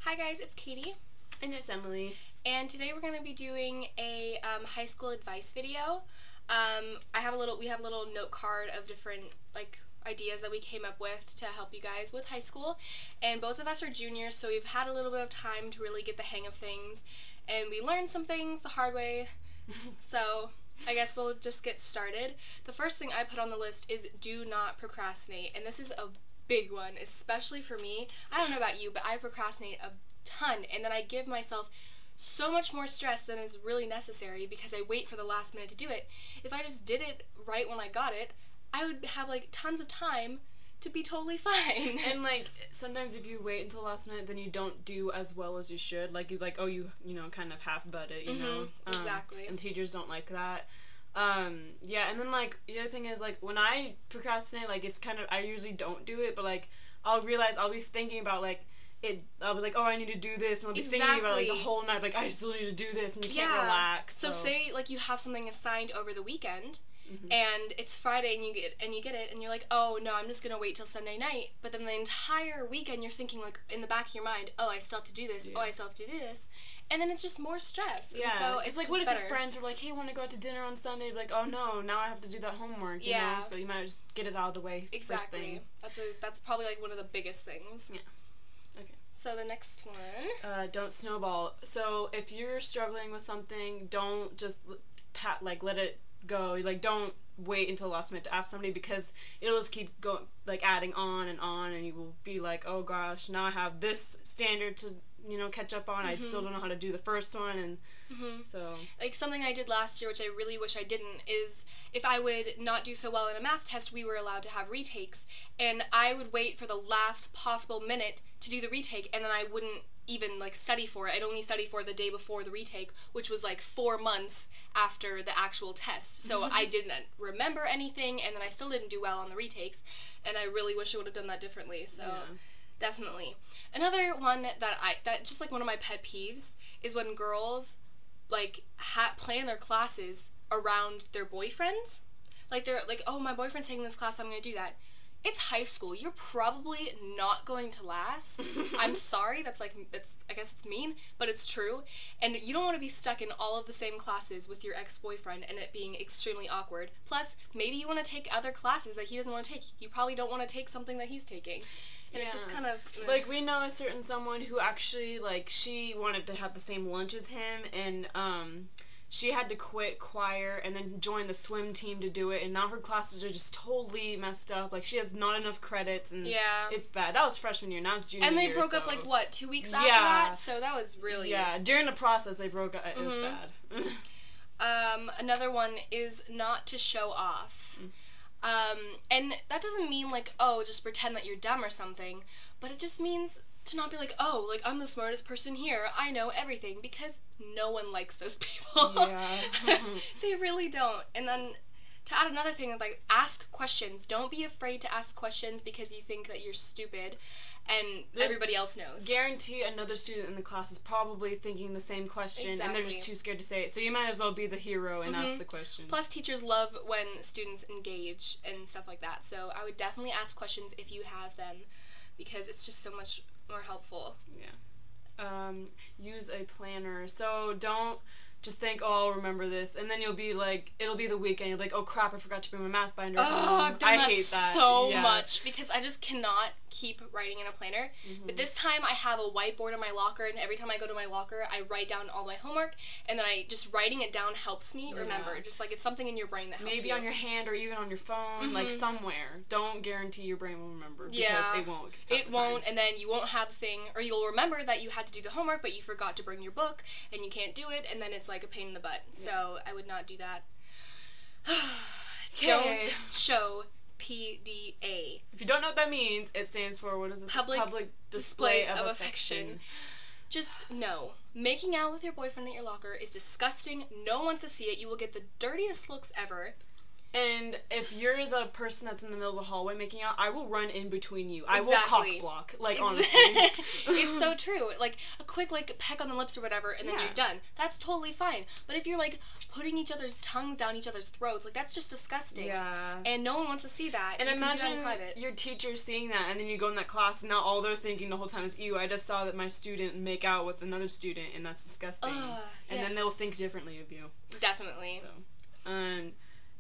Hi guys, it's Katie. And it's Emily. And today we're going to be doing a high school advice video. We have a little note card of different ideas that we came up with to help you guys with high school. And both of us are juniors, so we've had a little bit of time to really get the hang of things. And we learned some things the hard way. So I guess we'll just get started. The first thing I put on the list is do not procrastinate. And this is a big one, especially for me. I don't know about you, but I procrastinate a ton, and then I give myself so much more stress than is really necessary because I wait for the last minute to do it. If I just did it right when I got it, I would have tons of time to be totally fine. And sometimes if you wait until the last minute, then you don't do as well as you should. You kind of half-butt it, you know. Exactly. And teachers don't like that. Yeah, and then the other thing is when I procrastinate, it's kind of, I usually don't do it, but I'll be thinking about I'll be oh, I need to do this, and I'll be thinking about the whole night, I still need to do this, and you can't relax. So say you have something assigned over the weekend, and it's Friday, and you get it, and you're oh no, I'm just gonna wait till Sunday night. But then the entire weekend you're thinking in the back of your mind, oh, I still have to do this. Oh, I still have to do this. And then it's just more stress. Yeah. And so it's what if better. your friends are hey, want to go out to dinner on Sunday? Oh no, now I have to do that homework. You know? So you might just get it out of the way. Exactly. First thing. That's probably one of the biggest things. Yeah. Okay. So the next one. Don't snowball. So if you're struggling with something, don't just let it go. Don't wait until the last minute to ask somebody, because it'll just keep going, adding on, and you will be oh gosh, now I have this standard to catch up on. I still don't know how to do the first one, and so something I did last year, which I really wish I didn't, is if I would not do so well in a math test, we were allowed to have retakes, and I would wait for the last possible minute to do the retake, and then I wouldn't even study for it. I'd only study for it the day before the retake, which was 4 months after the actual test. So I didn't remember anything, and then I still didn't do well on the retakes, and I really wish I would have done that differently. So definitely. Another one that just one of my pet peeves is when girls plan their classes around their boyfriends. They're oh, my boyfriend's taking this class, I'm gonna do that. It's high school. You're probably not going to last. I'm sorry. That's I guess it's mean, but it's true. And you don't want to be stuck in all of the same classes with your ex-boyfriend and it being extremely awkward. Plus, maybe you want to take other classes that he doesn't want to take. You probably don't want to take something that he's taking. And it's just kind of we know a certain someone who actually she wanted to have the same lunch as him, and she had to quit choir and then join the swim team to do it, and now her classes are just totally messed up. She has not enough credits, and it's bad. That was freshman year, now it's junior year. And they broke up 2 weeks after that? So that was really... Yeah, during the process they broke up. It was bad. Another one is not to show off. And that doesn't mean oh, just pretend that you're dumb or something, but it just means to not be oh, I'm the smartest person here, I know everything, because no one likes those people. Yeah. They really don't. And then to add another thing, ask questions. Don't be afraid to ask questions because you think that you're stupid and everybody else knows. Guarantee another student in the class is probably thinking the same question, and they're just too scared to say it. So you might as well be the hero and ask the question. Plus, teachers love when students engage and stuff like that. So I would definitely ask questions if you have them, because it's just so much more helpful. Yeah. Use a planner. So don't just think, oh, I'll remember this, and then you'll be it'll be the weekend, you'll be oh crap, I forgot to bring my math binder home. Oh, I've done that hate that so much, because I just cannot keep writing in a planner. But this time I have a whiteboard in my locker, and every time I go to my locker, I write down all my homework, and then writing it down helps me remember. Just it's something in your brain that helps Maybe you. on your hand or even on your phone, somewhere. Don't guarantee your brain will remember, because it won't. It won't, and then you won't have the thing, or you'll remember that you had to do the homework, but you forgot to bring your book, and you can't do it, and then it's a pain in the butt. Yeah. So I would not do that. Don't show PDA. If you don't know what that means, it stands for, what is this? Public displays of affection. Just no. Making out with your boyfriend at your locker is disgusting. No one wants to see it. You will get the dirtiest looks ever. And if you're the person that's in the middle of the hallway making out, I will run in between you. I will Exactly. cock block. Like, honestly. It's so true. Like, a quick, like, peck on the lips or whatever, and then Yeah. you're done. That's totally fine. But if you're, like, putting each other's tongues down each other's throats, like, that's just disgusting. Yeah. And no one wants to see that. And you can do that in imagine private. your teacher seeing that, and then you go in that class, and now all they're thinking the whole time is, ew, I just saw that my student make out with another student, and that's disgusting. And then they'll yes. think differently of you. Definitely. So,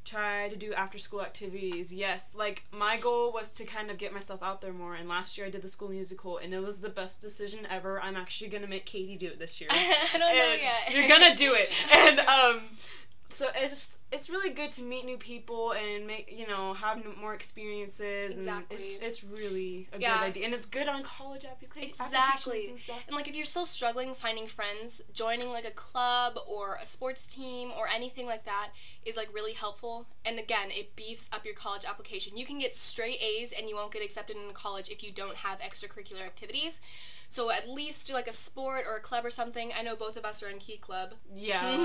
try to do after-school activities. Yes, like, my goal was to kind of get myself out there more, and last year I did the school musical, and it was the best decision ever. I'm actually gonna make Katie do it this year. I don't know yet. You're gonna do it. And, so it's really good to meet new people and make, have more experiences. Exactly. And it's really a Yeah. good idea. And it's good on college applications Exactly. and stuff. And, like, if you're still struggling finding friends, joining, like, a club or a sports team or anything like that is, like, really helpful. And, again, it beefs up your college application. You can get straight A's and you won't get accepted into college if you don't have extracurricular activities. So at least do, like, a sport or a club or something. I know both of us are in Key Club. Yeah.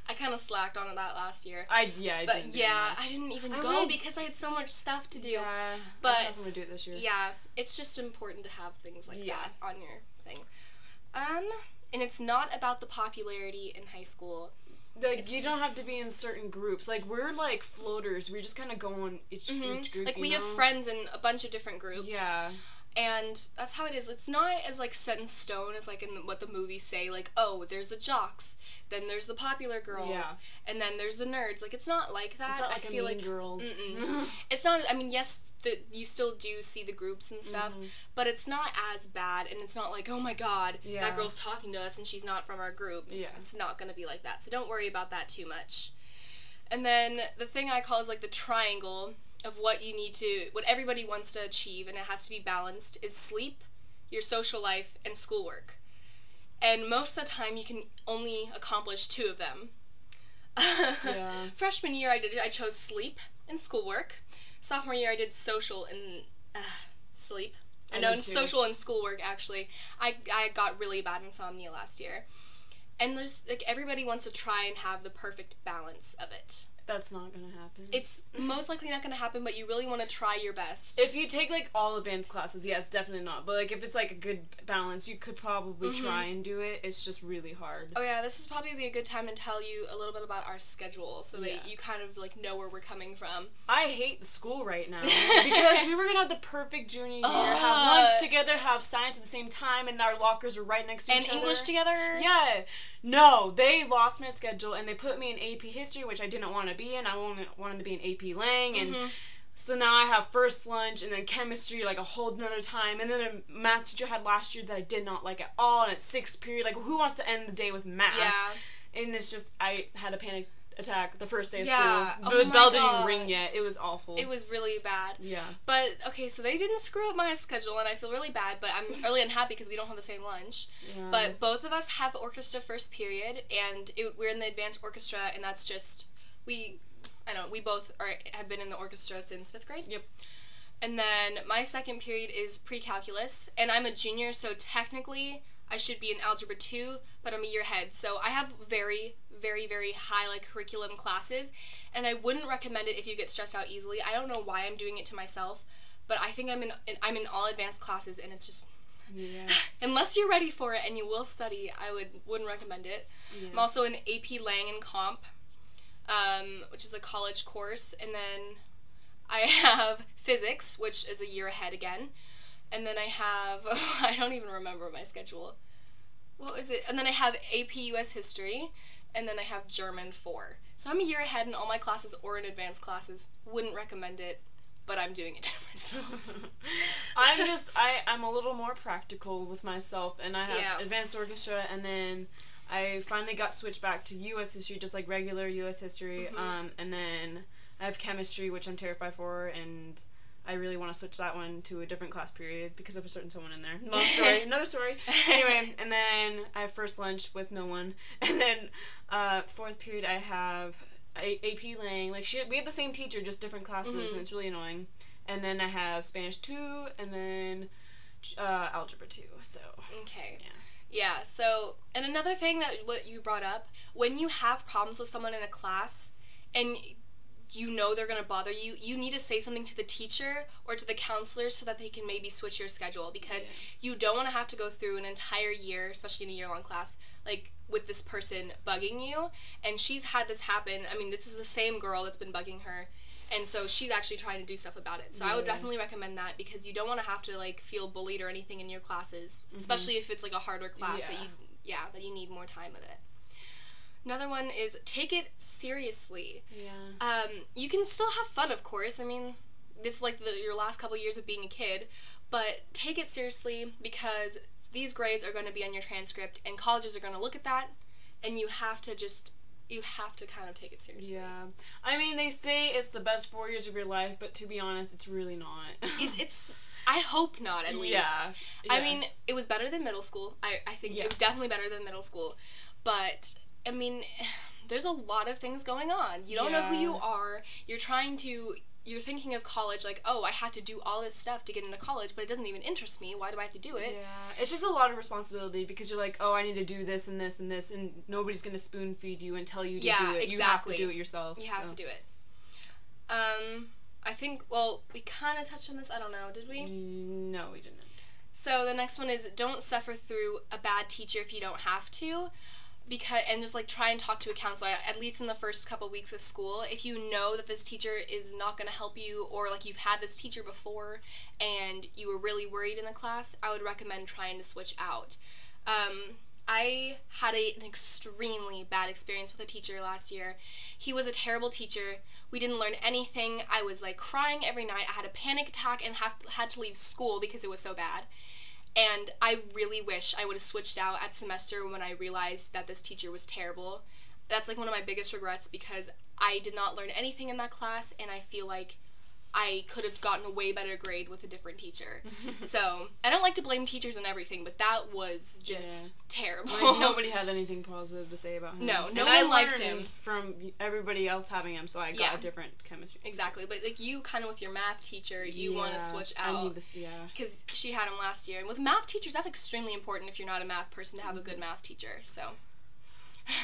I kind of slacked on that last year. I But didn't do yeah, much. I didn't even I go would- because I had so much stuff to do. Yeah, But I'm definitely gonna do it this year. yeah, it's just important to have things like Yeah. that on your thing. And it's not about the popularity in high school. Like, you don't have to be in certain groups. Like, we're like floaters. We just kind of go on each group. Like, you we know? have friends in a bunch of different groups. Yeah. And that's how it is. It's not as, like, set in stone as, like, in what the movies say. Like, oh, there's the jocks, then there's the popular girls, Yeah. and then there's the nerds. Like, it's not like that. It's not like I feel Mean like Girls. it's not. I mean, yes, you still do see the groups and stuff, but it's not as bad, and it's not like, oh my god, Yeah. that girl's talking to us and she's not from our group. Yeah. It's not gonna be like that. So don't worry about that too much. And then the thing I call is, like, the triangle of what everybody wants to achieve, and it has to be balanced, is sleep, your social life, and schoolwork. And most of the time you can only accomplish 2 of them. Yeah. Freshman year I chose sleep and schoolwork. Sophomore year I did social and sleep. I No, did too. social and schoolwork, actually. I got really bad insomnia last year. And there's, like, everybody wants to try and have the perfect balance of it. That's not gonna happen. It's most likely not going to happen, but you really want to try your best. If you take, like, all advanced classes, yeah, it's definitely not. But, like, if it's, like, a good balance, you could probably try and do it. It's just really hard. Oh yeah, this is probably be a good time to tell you a little bit about our schedule so Yeah. that you kind of, like, know where we're coming from. I hate school right now because we were gonna have the perfect junior year, have lunch together, have science at the same time, and our lockers were right next to And each other. English together? Yeah. No, they lost my schedule and they put me in AP History, which I didn't want to be in. I wanted to be in AP Lang, and so now I have first lunch and then chemistry like a whole another time, and then a math teacher I had last year that I did not like at all, and at 6th period, like, who wants to end the day with math? Yeah. And it's just, I had a panic attack the first day of Yeah. school. Oh The my bell didn't God. ring yet. It was awful. It was really bad. Yeah. But, okay, so they didn't screw up my schedule, and I feel really bad, but I'm really unhappy because we don't have the same lunch. Yeah. But both of us have orchestra first period, and we're in the advanced orchestra, and that's just, we both have been in the orchestra since 5th grade. Yep. And then my second period is pre-calculus, and I'm a junior, so technically I should be in Algebra 2, but I'm a year ahead. So I have very, very, very high, like, curriculum classes, and I wouldn't recommend it if you get stressed out easily. I don't know why I'm doing it to myself, but I think I'm in all advanced classes, and it's just, Yeah. unless you're ready for it and you will study, I wouldn't recommend it. Yeah. I'm also in AP Lang and Comp, which is a college course, and then I have physics, which is a year ahead again, and then I have, I don't even remember my schedule. What was it? And then I have AP US History, and then I have German 4. So I'm a year ahead in all my classes or in advanced classes. Wouldn't recommend it, but I'm doing it to myself. I'm a little more practical with myself, and I have advanced orchestra, and then I finally got switched back to U.S. history, just like regular U.S. history, and then I have chemistry, which I'm terrified for, and I really want to switch that one to a different class period because of a certain someone in there. Long story, another story. Anyway, and then I have first lunch with no one, and then 4th period I have AP Lang. Like, we have the same teacher, just different classes, and it's really annoying. And then I have Spanish 2, and then Algebra 2, so. Okay. Yeah, so, and another thing that what you brought up, when you have problems with someone in a class, and you know they're going to bother you, you need to say something to the teacher or to the counselor so that they can maybe switch your schedule, because you don't want to have to go through an entire year, especially in a year-long class, like, with this person bugging you. And she's had this happen. I mean, this is the same girl that's been bugging her, and so she's actually trying to do stuff about it. So I would definitely recommend that, because you don't want to have to, like, feel bullied or anything in your classes, especially if it's, like, a harder class that you need more time with it. Another one is take it seriously. Yeah. You can still have fun, of course. I mean, it's like your last couple years of being a kid, but take it seriously, because these grades are going to be on your transcript, and colleges are going to look at that, and you have to kind of take it seriously. Yeah. I mean, they say it's the best 4 years of your life, but to be honest, it's really not. It's I hope not, at least. Yeah. I mean, it was better than middle school. I think it was definitely better than middle school. But, I mean, there's a lot of things going on. You don't know who you are. You're thinking of college like, oh, I had to do all this stuff to get into college, but it doesn't even interest me. Why do I have to do it? Yeah. It's just a lot of responsibility, because you're like, oh, I need to do this and this and this, and nobody's going to spoon feed you and tell you to do it. Exactly. You have to do it yourself. You have to do it. I think, well, we kind of touched on this. I don't know. Did we? No, we didn't. So the next one is don't suffer through a bad teacher if you don't have to. And just, like, try and talk to a counselor, at least in the first couple weeks of school. If you know that this teacher is not going to help you, or, like, you've had this teacher before and you were really worried in the class, I would recommend trying to switch out. I had an extremely bad experience with a teacher last year. He was a terrible teacher. We didn't learn anything. I was, like, crying every night. I had a panic attack and had to leave school because it was so bad. And I really wish I would have switched out at semester when I realized that this teacher was terrible. That's, like, one of my biggest regrets, because I did not learn anything in that class, and I feel like I could have gotten a way better grade with a different teacher. So, I don't like to blame teachers and everything, but that was just terrible. Like, nobody had anything positive to say about him. No one liked him. From everybody else having him, so I got a different chemistry. Exactly, but, like, you kind of with your math teacher, you want to switch out. I need to, because she had him last year. And with math teachers, that's extremely important if you're not a math person to have a good math teacher. So,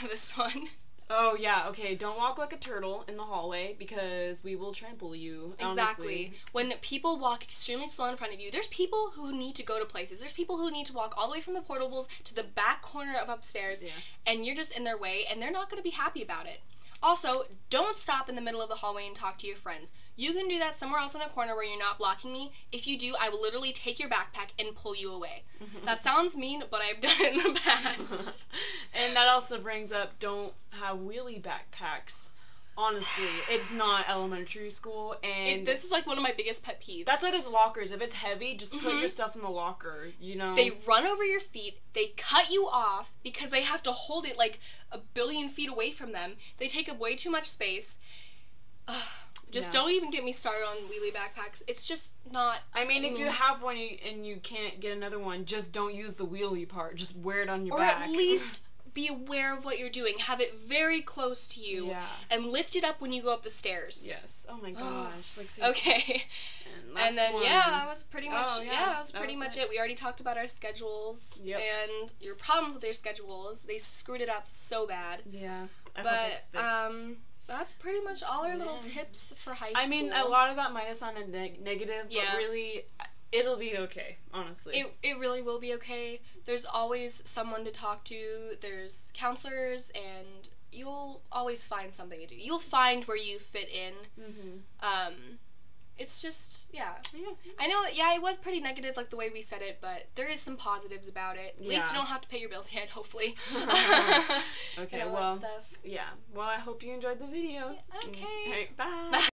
this one. Oh, yeah, okay, don't walk like a turtle in the hallway, because we will trample you, Exactly. Honestly. When people walk extremely slow in front of you, there's people who need to go to places. There's people who need to walk all the way from the portables to the back corner of upstairs, and you're just in their way, and they're not going to be happy about it. Also, don't stop in the middle of the hallway and talk to your friends. You can do that somewhere else in a corner where you're not blocking me. If you do, I will literally take your backpack and pull you away. That sounds mean, but I've done it in the past. And that also brings up, don't have wheelie backpacks. Honestly, it's not elementary school, and this is, like, one of my biggest pet peeves. That's why there's lockers. If it's heavy, just put your stuff in the locker, you know? They run over your feet, they cut you off because they have to hold it, like, a billion feet away from them. They take up way too much space. Don't even get me started on wheelie backpacks. It's just not... I mean, if you have one and you can't get another one, just don't use the wheelie part. Just wear it on your back. Or at least be aware of what you're doing. Have it very close to you. Yeah. And lift it up when you go up the stairs. Yes. Oh my gosh. Like, seriously. Okay. And then, that was pretty much, that was pretty much it. it. We already talked about our schedules. Yep. And your problems with your schedules. They screwed it up so bad. Yeah. I hope it's fixed. That's pretty much all our little tips for high school. I mean, a lot of that might have sounded negative, but really, it'll be okay, honestly. It really will be okay. There's always someone to talk to. There's counselors, and you'll always find something to do. You'll find where you fit in. It's just, I know, it was pretty negative, like, the way we said it, but there is some positives about it. At least you don't have to pay your bills yet, hopefully. Okay, well, I hope you enjoyed the video. Okay. All right, bye.